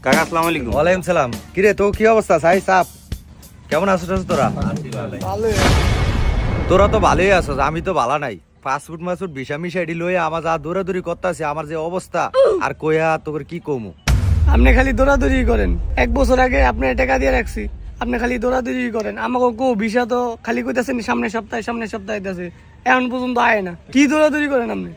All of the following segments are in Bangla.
কাকা আসসালামু আলাইকুম। ওয়ালাইকুম সালাম। কিরে তো কি অবস্থা সাই সাপ, কেমন আছো তোরা? তোরা তো ভালোই আছো, আমি তো ভালো নাই। ফাস্টফুড মাসুড বিষা মিশা এডি লয়ে আমার যা দৌড়াদৌড়ি করতেছে, আমার যে অবস্থা আর কইয়া তোর কি কমু। আপনি খালি দৌড়াদৌড়ি করেন। 1 বছর আগে আপনি টাকা দিয়ে রাখছি, আপনি খালি দৌড়াদৌড়ি করেন। আমাকে কো ভিসা তো খালি কইতাছেন সামনের সপ্তাহে আছে, এখন পর্যন্ত আয় না। কি দৌড়াদৌড়ি করেন আপনি?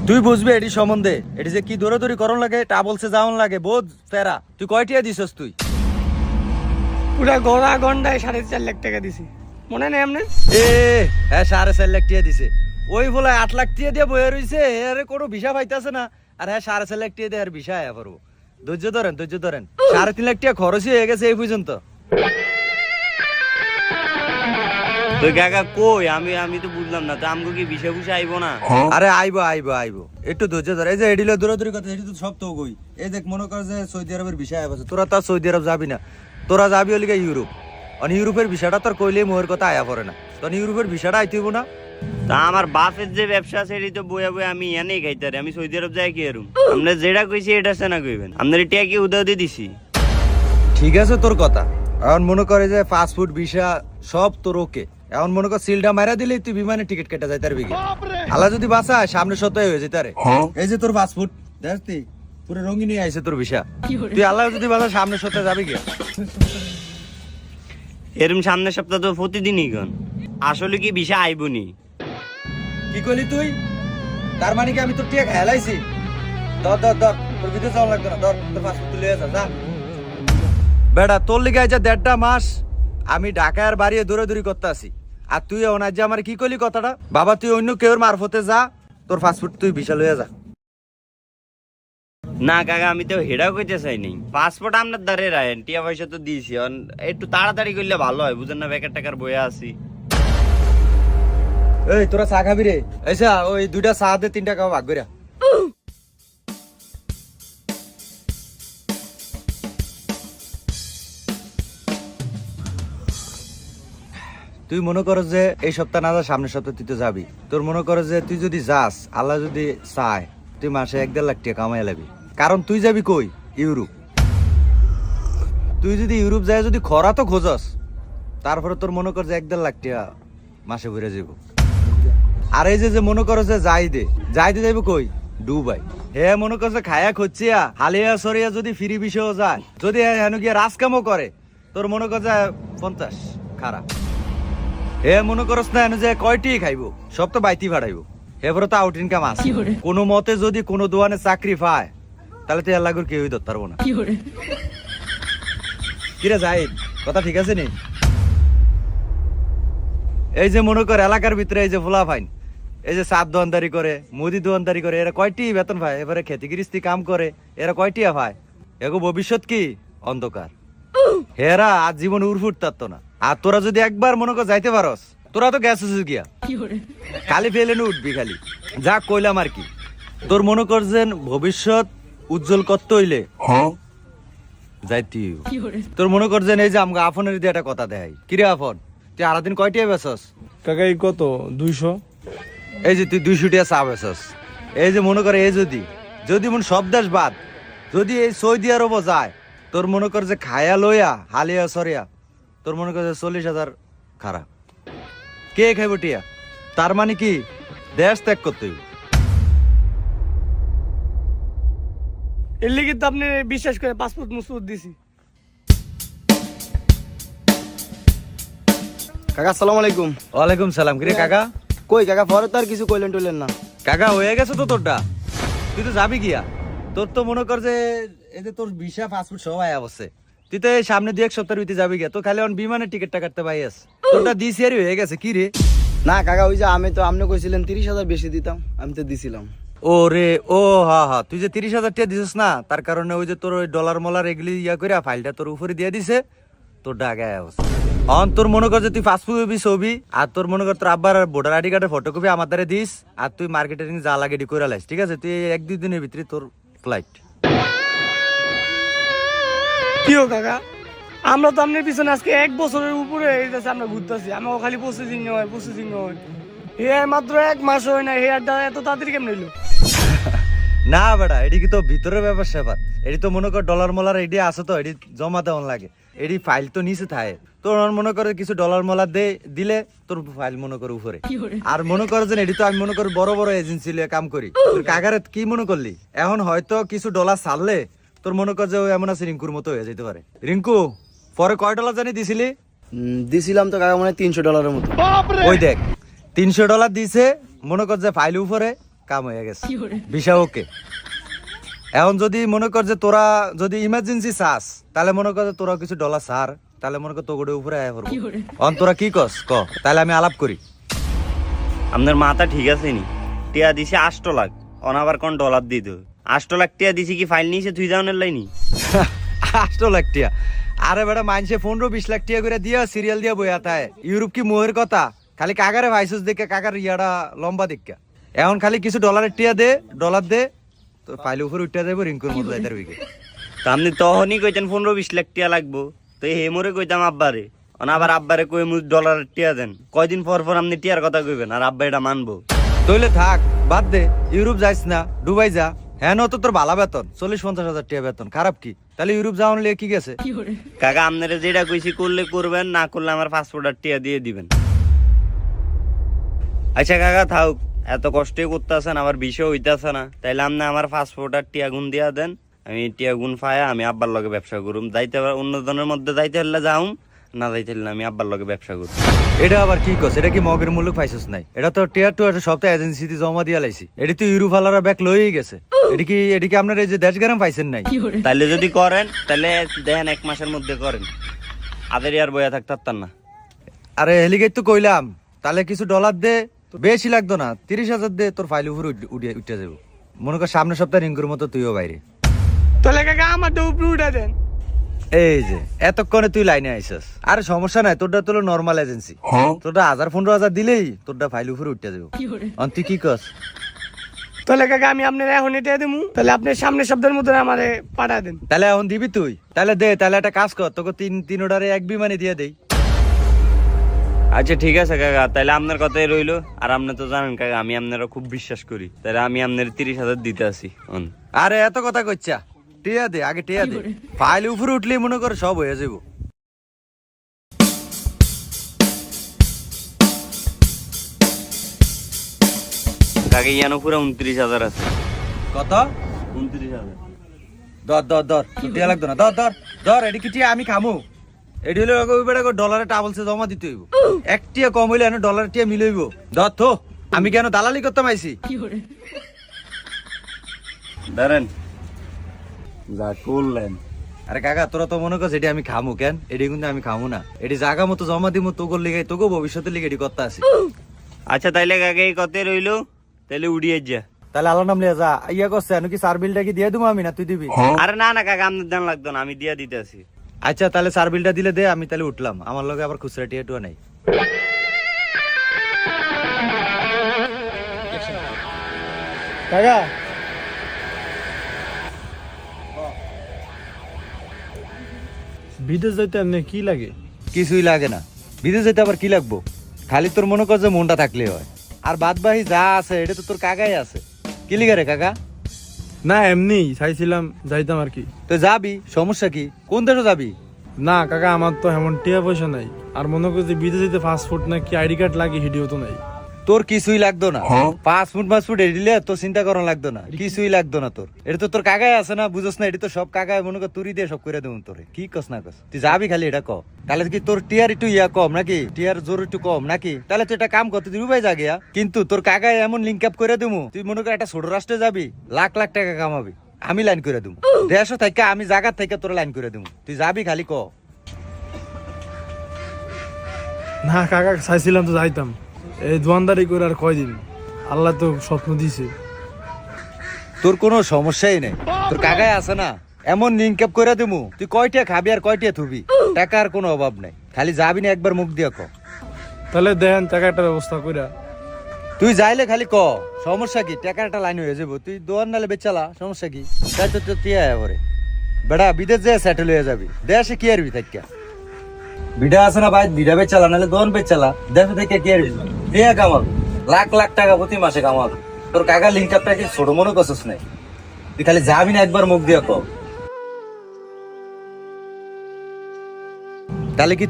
তুই বুঝবি এটি সম্বন্ধে, এটি যে কি দৌড়াদৌড়ি করন লাগে, তা বলছে যাওন লাগে বোঝ ফেরা। তুই কয়টিয়া দিছস তুই? পুরা গড়া গন্ডায় 4.5 লাখ টাকা দিছি, মনে নেই আপনি? এ হ্যাঁ 4.5 লাখ টিয়া দিছে। ওই বলে 8 লাখ টিয়া দিয়ে বয়ে রইছে, আরে কোনো ভিসা পাইতাছে না। আর হ্যাঁ 4.5 লাখ টিয়া দিয়ে আর ভিসা আয়া পারবো। ধৈর্য ধরেন 3.5 লাখ টিয়া খরচই হয়ে গেছে এই পর্যন্ত। তো কাকা কই আমি তো বুঝলাম না, তো আমগো কি বিষয় বুঝে আইবো না? আরে আইবো একটু ধৈর্য ধর। এই যে এডিলে দৌড়াদৌড়ি কথা, এটি তো সব তো গই। এই দেখ মনে কর যে সৌদি আরবের বিষয় আয়া তোরা তো সৌদি আরব যাবি না, তোরা যাবি হলি ইউরোপ। মানে ইউরোপের ভিসাটা তোর কইলে মোহের কথা আয়া পড়ে না, তখন ইউরোপের ভিসাটা আইতেইব না। তা আমার বাপের যে ব্যবসা আছে এটি তো বইয়া বইয়া আমি এনেই খাইতারি, আমি সৌদি আরব যাই কি এরম? আমরা যেটা কইছি এটা সে না কইবেন, আপনার এটা কি উদাহরণ দিছি। ঠিক আছে তোর কথা। এখন মনে করে যে ফাস্টফুড ভিসা সব তোর ওকে। এখন মনে কর সিলটা মারা দিলেই তুই বিমানে টিকিট কেটে যাই তার বিঘে। আল্লাহ যদি বাসা সামনে সপ্তাহে হয়ে যেতে। এই যে তোর পাসপোর্ট দেখ তুই পুরো রঙিন নিয়ে আইছে তোর ভিসা। তুই আল্লাহ যদি বাসা সামনে সপ্তাহে যাবি গে। এরম সামনের সপ্তাহ তো প্রতিদিনই গন, আসলে কি বিষয় আইবনি? কি কইলি তুই? তার মানে কি আমি তোর টিয়া খেলাইছি? ধর তোর বিদেশ যাওয়া লাগবে না, ধর তোর পাসপোর্ট তুলে যা। বেটা তোর লিগে আইছে 1.5 মাস আমি ঢাকায় আর বাড়িয়ে দৌড়াদৌড়ি করতে আসি, আর তুই ওনার যে আমার কি কইলি কথাটা? বাবা তুই অন্য কেউর মারফতে যা, তোর পাসপোর্ট তুই ভিসা লইয়া যা। না কাকা আমি তো হেডাও কইতে চাই নাই, পাসপোর্ট আপনার দ্বারে রাখেন, টিয়া পয়সা তো দিয়েছি, একটু তাড়াতাড়ি করলে ভালো হয়, বুঝেন না? বেকার টাকার বইয়া আছি। এই তোরা চা খাবি রে? আচ্ছা ওই 2টা চা দে, 3টা খাওয়া ভাগ কইরা। তুই মনে করো যে এই সপ্তাহ না যা সামনের সপ্তাহ তুই তো যাবি। তোর মনে করো যে তুই যদি যাস, আল্লাহ যদি চায়, তুই মাসে 1.5 লাখ টাকা কামাই লাগবি। কারণ তুই যাবি কই? ইউরোপ। তুই যদি ইউরোপ যায় যদি খরা তো খোঁজস, তারপরে তোর মনে কর যে 1.5 লাখ টাকা মাসে ঘুরে যাব। আর এই যে মনে করো যে যাইতে যাইব কই? দুবাই। হে মনে কর যে খায়া খুঁজছিয়া হালিয়া সরিয়া যদি ফ্রি বিষয়ও যায়, যদি হেন গিয়া রাজকামও করে, তোর মনে কর যে 50 খারাপ। হে মনে করস না যে কয়টি খাইবো, সব তো বাইতি ভাড়াইবো। এবারে তো আউট ইনকাম আছে। কোনো মতে যদি কোনো দোকানে চাকরি পায়, তাহলে তো আল্লাহর কেউই ধরতে পারবো না। কিরে জাহিদ, কথা ঠিক আছে নি? এই যে মনে কর এলাকার ভিতরে এই যে ফোলা ফাইন, এই যে সাত দোয়ানদারি করে, মুদি দোয়ানদারি করে, এরা কয়টি বেতন পায়? এবারে খেতি গৃহস্থী কাম করে, এরা কয়টি পায়? এগো ভবিষ্যৎ কি অন্ধকার। হেরা আজ জীবন উড়ফুট তারতো না। আর তোরা যদি একবার মনে কর যাইতে পারস, তোরা তো গেছিস গিয়া, খালি ফেলে উঠবি খালি। যা কইলাম আর কি, তোর মনে কর যে ভবিষ্যৎ উজ্জ্বল করতে হইলে যাইতি। তোর মনে কর যে এই যে আমাকে আফনের দিয়ে একটা কথা দেয়, কিরে আফন তুই আরাদিন কয়টি বেছস? কাকা এই কত 200? এই যে তুই 200 টাকা চা বেছস। এই যে মনে করে এই যদি মন সব দেশ বাদ, যদি এই সৌদি আরব যায়, তোর মনে কর যে খায়া লইয়া হালিয়া সরিয়া, তোর মনে কর যে 40,000 খারাপ। কে খাইব টিয়া? তার মানে কি দেশ ত্যাগ করতে হইব। এর লিগে তো আপনি বিশ্বাস করে পাসপোর্ট মুসপোর্ট দিছি। কাকা আসসালামু আলাইকুম। ওয়ালাইকুম সালাম। কিরে কাকা? কই কাকা পরে তো আর কিছু কইলেন টইলেন না। কাকা হয়ে গেছে তো তোরটা, তুই তো যাবি গিয়া। তোর তো মনে কর যে এই যে তোর ভিসা পাসপোর্ট সব আয়া বসে, তুই তো এই সামনে 2-1 সপ্তাহের ভিতরে যাবি গিয়া। তো খালি এখন বিমানের টিকিটটা কাটতে পাইয়াস, তোরটা দিছিয়ারি হয়ে গেছে। কি রে? না কাকা ওই যে আমি তো আপনি কইছিলেন 30,000 বেশি দিতাম, আমি তো দিছিলাম। ও রে ও হা তুই যে 30,000 টাকা দিছিস না, তার কারণে ওই যে তোর ওই ডলার মলার এগুলি ইয়া করে ফাইলটা তোর উপরে দিয়ে দিছে, তোর ডাকে আয়া বসে। অন তোর মনে কর যে তুই পাসপোর্ট ছবি আর তোর মনে কর তোর আব্বার ভোটার আইডি কার্ডের ফটোকপি আমার দ্বারা দিস, আর তুই মার্কেটিং যা লাগে এডি করে লাইস। ঠিক আছে? তুই 1-2 দিনের ভিতরে তোর ফ্লাইট। কি হো কাকা, আমরা তো আপনার পিছনে আজকে 1 বছরের উপরে হয়ে যাচ্ছে, আমরা ঘুরতেছি। আমাকে খালি প্রসেসিং হয়। হে মাত্র 1 মাস হয় না, হে এত তাড়াতাড়ি কেমন হইলো? না বেটা, এটি কি তো ভিতরের ব্যাপার স্যাপার। এটি তো মনে কর ডলার মলার এটি আছে তো, এটি জমা দেওয়ান লাগে। এটি ফাইল তো নিচে থাকে, তোর মনে করে কিছু ডলার মলার দিলে তোর ফাইল মনে করে উপরে। আর মনে করো যে এটি তো আমি মনে করি বড় বড় এজেন্সি লিয়ে কাম করি। তোর কাকারে কি মনে করলি? এখন হয়তো কিছু ডলার ছাড়লে তোর মনে কর যে ও এমন আছে রিঙ্কুর মতো হয়ে যেতে পারে। রিঙ্কু পরে কয় ডলার জানি দিছিলি? দিছিলাম তো কাকা মনে হয় $300 মতো। ওই দেখ $300 দিছে, মনে কর যে ফাইল উপরে কাম হয়ে গেছে, ভিসা ওকে। এখন যদি মনে কর যে তোরা যদি ইমার্জেন্সি চাস, তাহলে মনে কর যে তোরা কিছু ডলার ছাড়, তাহলে মনে কর তো গোটে উপরে আয়া করবো। অন তোরা কি কস ক, তাহলে আমি আলাপ করি। আপনার মাথা ঠিক আছে নি? টিয়া দিছে 8 লাখ, অনাবার কোন ডলার দিত? 8 লাখ টিয়া দিছি কি ফাইল নিয়েছে তুই যাওনের লাইনি? 8 লাখ টিয়া? আরে বেটা মানুষে 15-20 লাখ টিয়া করে দিয়া সিরিয়াল দিয়া বইয়া তাই। ইউরোপ কি মোহের কথা? খালি কাকারে ভাইসুস দেখে, কাকার ইয়াটা লম্বা দেখে। এখন খালি কিছু ডলারের টিয়া দে, ডলার দে, তো ফাইল উপরে উঠে যাবো রিঙ্কুর মতো যাইতার উইকে। তা আপনি তখনই কইতেন 15-20 লাখ টিয়া লাগবো, তো হেমরে কইতাম আব্বারে, আবার আব্বারে কই ডলার টিয়া দেন। কয়দিন পর পর আপনি টিয়ার কথা কইবেন আর আব্বা এটা মানবো? তইলে থাক, বাদ দে, ইউরোপ যাইস না, দুবাই যা। হ্যাঁ তো তোর ভালো বেতন, 40-50 হাজার টাকা বেতন, খারাপ কি? তাহলে ইউরোপ যাওয়ান লিয়ে কি গেছে? কাকা আপনারা যেটা কইছি করলে করবেন, না করলে আমার পাসপোর্ট আর টিয়া দিয়ে দিবেন। আচ্ছা কাকা থাক, এত কষ্টই করতেছেন, আমার বিষয় হইতাছে না, তাইলে আপনি আমার পাসপোর্ট আর টিয়া গুণ দিয়া দেন। আমি টিয়া গুণ পায়া আমি আব্বার লগে ব্যবসা করুম। যাইতে অন্য জনের মধ্যে যাইতে হলে যাউম, না যাইতে হলে আমি আব্বার লগে ব্যবসা করুম। এটা আবার কি কস? এটা কি মগের মূল্য পাইছিস নাই? এটা তো টিয়ার টু একটা সপ্তাহে এজেন্সিতে জমা দিয়া লাইছি। এটি তো ইউরোপ আলারা ব্যাক লইই গেছে। এটি কি আপনার এই যে দেশগ্রাম পাইছেন নাই? তাইলে যদি করেন তাহলে দেখেন 1 মাসের মধ্যে করেন, আদের আর বইয়া থাকতাম না। আরে হেলিগেট তো কইলাম, তাহলে কিছু ডলার দে, বেশি লাগতো না, 30,000 দে, তোর ফাইল উপরে উঠে যাবো। মনে কর সামনের সপ্তাহে রিঙ্কুর মতো তুইও বাইরে। তাহলে কাকা আমার তো উপরে উঠে দেন। এই যে এতক্ষণে তুই লাইনে আইসস, আরে সমস্যা নাই, তোরটা তো নর্মাল এজেন্সি, তোরটা 1000-15,000 দিলেই তোরটা ফাইল উপরে উঠে যাবো। তুই কি কস? তাহলে কাকা আমি আপনার এখন এটা দেবো, তাহলে আপনি সামনের সপ্তাহের মধ্যে আমারে পাঠা দেন। তাহলে এখন দিবি তুই? তাহলে দে, তাহলে একটা কাজ কর, তোকে 3 অর্ডারে 1 বিমানে দিয়ে দেই। আচ্ছা ঠিক আছে কাকা, তাহলে আপনার কথাই রইলো। আর আপনি তো জানেন কাকা আমি আপনারা খুব বিশ্বাস করি, তাহলে আমি আপনার 30,000 দিতে আসি। আরে এত কথা কইছা, টিয়া দে আগে, টিয়া দে, ফাইল উপরে উঠলেই মনে কর সব হয়ে যাবো। কাকে ইয়ানো পুরো 29,000 আছে। কত? 29,000। ধর টিয়া লাগতো না, ধর এটি কি টিয়া আমি খামু? এটি হলে ওই বেটা ডলারে টাবলসে জমা দিতে হইব। 1 টিয়া কম হইলে না ডলার টিয়া মিলইব। ধর তো, আমি কেন দালালি করতে পাইছি? ধরেন যা করলেন। আরে কাকা তোরা তো মনে করছ এটি আমি খামু, কেন? এটি কিন্তু আমি খামু না, এটি জায়গা মতো জমা দিব তোকে লিগাই, তোকে ভবিষ্যতে লিগে এটি করতে আসি। আচ্ছা তাইলে কাকে এই কথাই রইলো, তাহলে উড়িয়ে যা। তাহলে আল্লাহ নাম লিয়া যা। ইয়া করছে কি সার বিলটা কি দিয়ে দেবো আমি, না তুই দিবি? আরে না না কাকা আপনার দাম লাগতো না, আমি দিয়া দিতে আসি। আচ্ছা তাহলে সার বিলটা দিলে দে, আমি তাহলে উঠলাম। আমার লগে আবার খুচরা টিয়া টুয়া নাই। কাকা বিদেশ যাইতে এমনি কি লাগে? কিছুই লাগে না, বিদেশ যেতে আবার কি লাগবো? খালি তোর মনে কর যে মনটা থাকলে হয়, আর বাদ বাহি যা আছে এটা তো তোর কাকাই আছে। কি লিগা রে কাকা? না এমনি চাইছিলাম যাইতাম আর কি। তো যাবি, সমস্যা কি? কোন দেশে যাবি? না কাকা আমার তো এমন টিয়া পয়সা নাই, আর মনে করছি বিদেশ যেতে পাসপোর্ট না কি আইডি কার্ড লাগে, হিডিও তো নাই। তোর কিছুই লাগতো না, পাসপোর্ট দিলে তোর চিন্তা করা লাগতো না, কিছুই লাগতো না তোর। এটা তো তোর কাকাই আছে না, বুঝছ না? এটা তো সব কাকায় মনে কর তুরি দিয়ে সব করে দেবো তোরে। কি কস না কস? তুই যাবি খালি এটা ক। তাহলে কি তোর টিয়ার একটু ইয়া কম নাকি? টিয়ার জোর একটু কম নাকি? তাহলে তুই একটা কাম কর, তুই দুবাই যা গিয়া, কিন্তু তোর কাকায় এমন লিঙ্ক আপ করে দেবো, তুই মনে কর একটা ছোট রাষ্ট্রে যাবি, লাখ লাখ টাকা কামাবি, আমি লাইন করে দেবো। দেশ থেকে আমি জায়গার থেকে তোর লাইন করে দেবো, তুই যাবি খালি ক। না কাকা চাইছিলাম তো যাইতাম, এই দোয়ানদারি করে আর কয়দিন, আল্লাহ তো স্বপ্ন দিছে। তোর কোনো সমস্যাই নেই, তোর কাকায় আছে না, এমন লিঙ্ক আপ করে দেবো, তুই কয়টা খাবি আর কয়টা থুবি, টাকার কোনো অভাব নাই। খালি যাবি না একবার মুখ দিয়ে ক। তাহলে দেখেন টাকাটার ব্যবস্থা কইরা। তুই যাইলে খালি ক, সমস্যা কি? টাকাটা লাইন হয়ে যাবো, তুই দোয়ার নালে বেচালা, সমস্যা কি? তাই তো তুই পরে বেড়া বিদেশ যে সেটেল হয়ে যাবি, দেশে কি আরবি থাকিয়া? বিডা আছে না ভাই, বিডা বেচালা নাহলে দোয়ান বেচালা, দেশে থেকে কি আরবি? দিয়ে কামাবি, লাখ লাখ টাকা প্রতি মাসে কামাবি। তোর কাকা লিঙ্ক আপটা কি ছোট মনে করছিস নাই? তুই খালি যাবি না একবার মুখ দিয়ে কও। তাহলে কি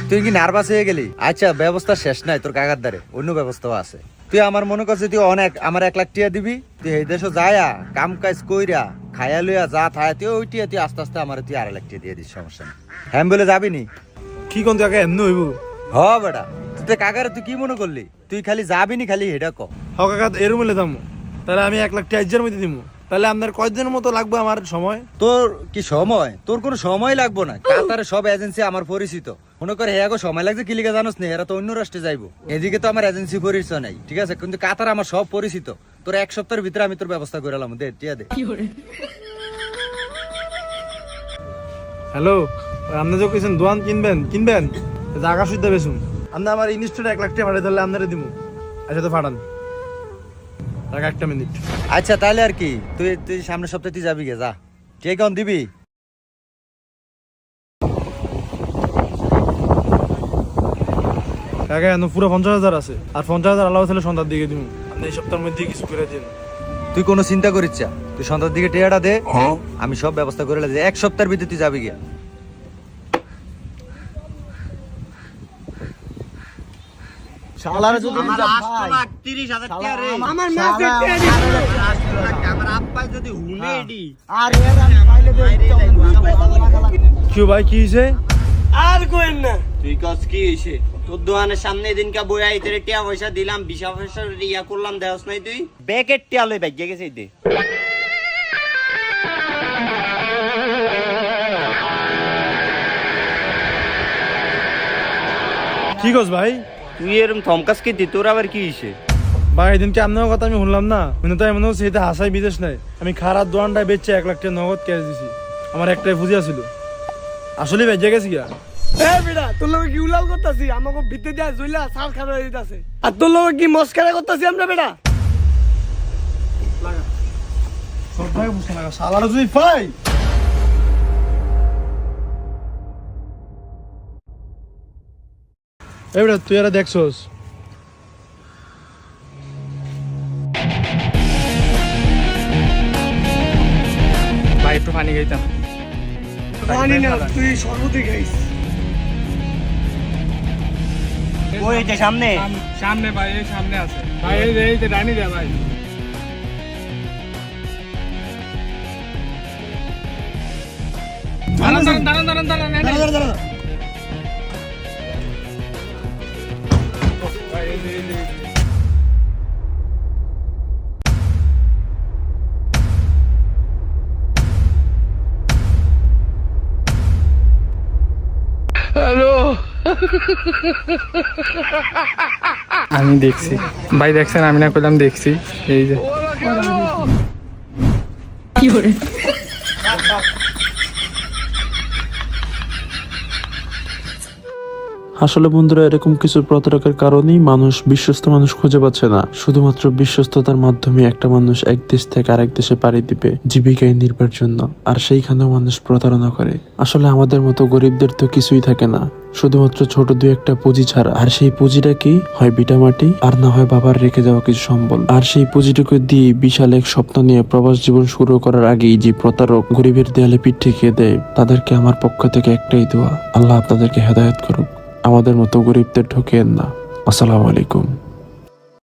তুই কি নার্ভাস হয়ে গেলি? আচ্ছা, ব্যবস্থা শেষ নাই, তোর কাকার দ্বারে অন্য ব্যবস্থাও আছে। তুই আমার মনে করছিস তুই আমার 1 লাখ টিয়া দিবি, তুই এই দেশে যায়া কাম কাজ কইরা খায়া লইয়া যা থায়া তুই ওই টিয়া তুই আস্তে আস্তে আমার তুই 2.5 লাখ টিয়া দিয়ে দিস, সমস্যা নেই। হ্যাঁ বলে যাবি নি? কি কোন কাকা এমনি হইব? হ বেটা, তুই কাকারে তুই কি মনে করলি? তুই খালি যাবি নি, খালি হেডা ক। হ কাকা, এরম হলে দাম তাহলে আমি 1 লাখ টাকা মধ্যে দিব। তাহলে আপনার কয়দিনের মতো লাগবে আমার সময়? তোর কি সময়? তোর কোনো সময় লাগবো না। কাতারে সব এজেন্সি আমার পরিচিত। মনে করে হেয়াগো সময় লাগছে কি লিগা জানোস না? এরা তো অন্য রাষ্ট্রে যাইবো, এদিকে তো আমার এজেন্সি পরিচয় নাই, ঠিক আছে? কিন্তু কাতার আমার সব পরিচিত। তোর 1 সপ্তাহের ভিতরে আমি তোর ব্যবস্থা করে এলাম। দে টিয়া দে। হ্যালো, আপনি যে কইছেন দোয়ান কিনবেন জায়গা সুবিধা বেশুন। আপনি আমার ইনস্ট্যান্ট 1 লাখ টাকা পাঠাই তাহলে আপনারা দিব। আচ্ছা তো পাঠান, টাকা 1 মিনিট। আচ্ছা তাহলে আর কি, তুই সামনের সপ্তাহে তুই যাবি গে, যা। কে কেমন দিবি? কাকা এখন পুরো 50,000 আছে, আর 50,000 আলাদা ছিল সন্ধ্যার দিকে দিব। আপনি এই সপ্তাহের মধ্যে কিছু করে দিন। তুই কোনো চিন্তা করিস না, তুই সন্ধ্যার দিকে টিয়াটা দে, আমি সব ব্যবস্থা করে দিই। 1 সপ্তাহের ভিতরে তুই যাবি গিয়া। শালারে যদি আমার যা আষ্ট ভাই, লাখ 30,000 টাকা রে। আমার মাকে টিয়া দিছে। আমার আব্বাই যদি হুনে এডি আর এর আমি পাইলে দে কি ভাই, কি হয়েছে? আর কোয়েন না। তুই কস কি হইছে? তোর দোকানের সামনে দিনকা বইয়া ইতরে টিয়া পয়সা দিলাম, 20 পয়সা ইয়া করলাম, দেওস নাই তুই? ব্যাকেট টিয়া লই ভাগ্যে গেছে দে। কি কস ভাই? তুই এরম থমকাস কি দি? তোর আবার কি হইছে? ভাই এদিনকে আপনার কথা আমি শুনলাম না, শুনে তো এমন হচ্ছে এটা হাসাই বিদেশ নাই। আমি খারাপ দোয়ানটায় বেচে 1 লাখ টাকা নগদ ক্যাশ দিছি। আমার একটাই ফুজিয়া ছিল, আসলে বেজে গেছি গিয়া। এ বেটা, তোর লগে কি উলাল করতাছি? আমাকে ভিতরে দিয়া জইলা সার খাওয়া দিতাছে। আর তোর লগে কি মস্কারা করতাছি আমরা বেটা? সব ভাই বুঝতে লাগা, শালারা যদি পাই। এই বেটা, তুই এরা দেখছস? ভাই একটু পানি খাইতাম। জানি না, তুই সর্বতি খাইস। ওই যে সামনে। সামনে ভাই, এই সামনে আছে ভাই, এই যে ডাইনি দে ভাই। দাঁড়ান। ভাই, এই যে। আমি দেখছি ভাই, দেখছেন? আমি না কইলাম দেখছি। এই যে আসলে বন্ধুরা, এরকম কিছু প্রতারকের কারণেই মানুষ বিশ্বস্ত মানুষ খুঁজে পাচ্ছে না। শুধুমাত্র বিশ্বস্ততার মাধ্যমে একটা মানুষ এক দেশ থেকে আরেক দেশে পাড়ি দিবে জীবিকায় নির্ভর জন্য, আর সেইখানেও মানুষ প্রতারণা করে। আসলে আমাদের মতো গরিবদের তো কিছুই থাকে না, শুধুমাত্র ছোট 2-1টা পুঁজি ছাড়া। আর সেই পুঁজিটা কি হয়? ভিটামাটি, আর না হয় বাবার রেখে যাওয়া কিছু সম্বল। আর সেই পুঁজিটুকু দিয়ে বিশাল এক স্বপ্ন নিয়ে প্রবাস জীবন শুরু করার আগেই যে প্রতারক গরিবের দেয়ালে পিঠ ঠেকিয়ে দেয়, তাদেরকে আমার পক্ষ থেকে একটাই দোয়া, আল্লাহ আপনাদেরকে হেদায়েত করুক। আমাদের মতো গরিবদের ঠকিয়েন না। আসসালামু আলাইকুম।